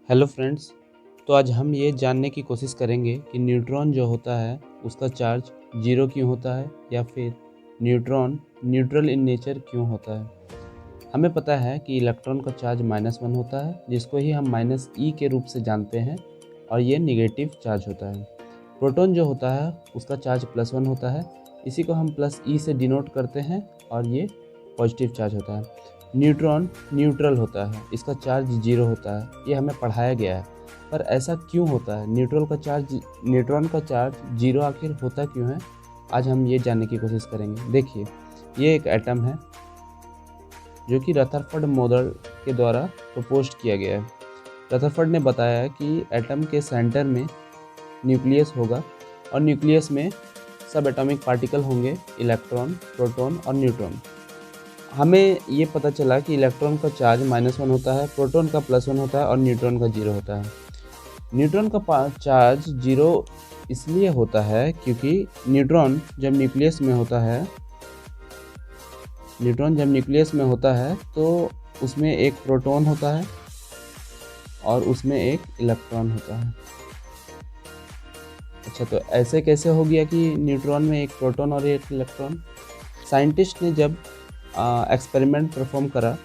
Hello friends. तो आज हम ये जानने की कोशिश करेंगे कि न्यूट्रॉन जो होता है उसका चार्ज जीरो क्यों होता है या फिर न्यूट्रॉन न्यूट्रल इन नेचर क्यों होता है। हमें पता है कि इलेक्ट्रॉन का चार्ज -1 होता है, जिसको ही हम -e के रूप से जानते हैं, और ये निगेटिव चार्ज होता है। प्रोटॉन जो होता है उसका चार्ज +1 होता है, इसी को हम +e से डिनोट करते हैं, और ये पॉजिटिव चार्ज होता है। न्यूट्रॉन न्यूट्रल होता है, इसका चार्ज जीरो होता है, ये हमें पढ़ाया गया है। पर ऐसा क्यों होता है, न्यूट्रॉन का चार्ज जीरो आखिर होता क्यों है? आज हम ये जानने की कोशिश करेंगे। देखिए, ये एक एटम है जो कि रदरफोर्ड मॉडल के द्वारा प्रपोज किया गया है। रदरफोर्ड ने बताया कि एटम के सेंटर में न्यूक्लियस होगा, और न्यूक्लियस में सब एटॉमिक पार्टिकल होंगे, इलेक्ट्रॉन, प्रोटॉन और न्यूट्रॉन। हमें ये पता चला कि इलेक्ट्रॉन का चार्ज -1 होता है, प्रोटॉन का +1 होता है और न्यूट्रॉन का 0 होता है। न्यूट्रॉन का चार्ज 0 इसलिए होता है क्योंकि न्यूट्रॉन जब न्यूक्लियस में होता है तो उसमें एक प्रोटॉन होता है और उसमें एक इलेक्ट्रॉन होता है। अच्छा, तो ऐसे कैसे हो गया कि न्यूट्रॉन में एक प्रोटॉन और एक इलेक्ट्रॉन? साइंटिस्ट ने जब एक्सपेरिमेंट परफॉर्म करा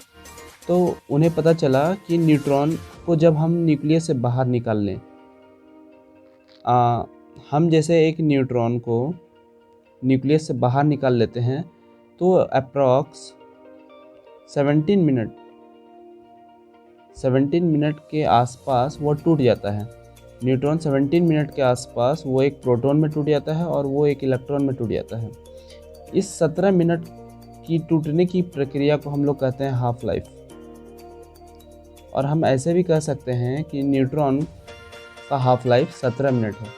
तो उन्हें पता चला कि न्यूट्रॉन को जब हम न्यूक्लियस से बाहर निकाल लें, हम जैसे एक न्यूट्रॉन को न्यूक्लियस से बाहर निकाल लेते हैं तो अप्रॉक्स 17 मिनट के आसपास वो टूट जाता है। न्यूट्रॉन 17 मिनट के आसपास वो एक प्रोटॉन में टूट जाता है और वो एक इलेक्ट्रॉन में टूट जाता है। इस 17 मिनट की टूटने की प्रक्रिया को हम लोग कहते हैं हाफ लाइफ। और हम ऐसे भी कह सकते हैं कि न्यूट्रॉन का हाफ लाइफ 17 मिनट है।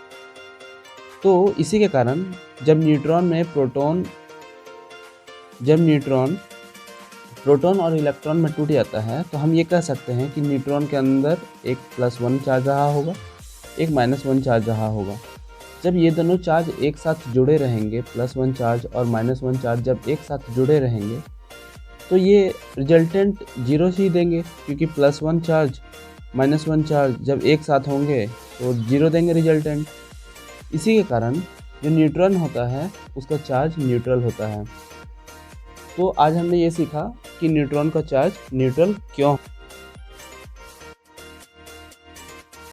तो इसी के कारण जब न्यूट्रॉन प्रोटॉन और इलेक्ट्रॉन में टूट जाता है तो हम ये कह सकते हैं कि न्यूट्रॉन के अंदर एक +1 चार्ज रहा होगा, एक -1 चार्ज रहा होगा। जब ये दोनों चार्ज एक साथ जुड़े रहेंगे, +1 चार्ज और -1 चार्ज जब एक साथ जुड़े रहेंगे तो ये रिजल्टेंट 0 ही देंगे, क्योंकि +1 चार्ज -1 चार्ज जब एक साथ होंगे तो 0 देंगे रिजल्टेंट। इसी के कारण जो न्यूट्रॉन होता है उसका चार्ज न्यूट्रल होता है। तो आज हमने ये सीखा कि न्यूट्रॉन का चार्ज न्यूट्रल क्यों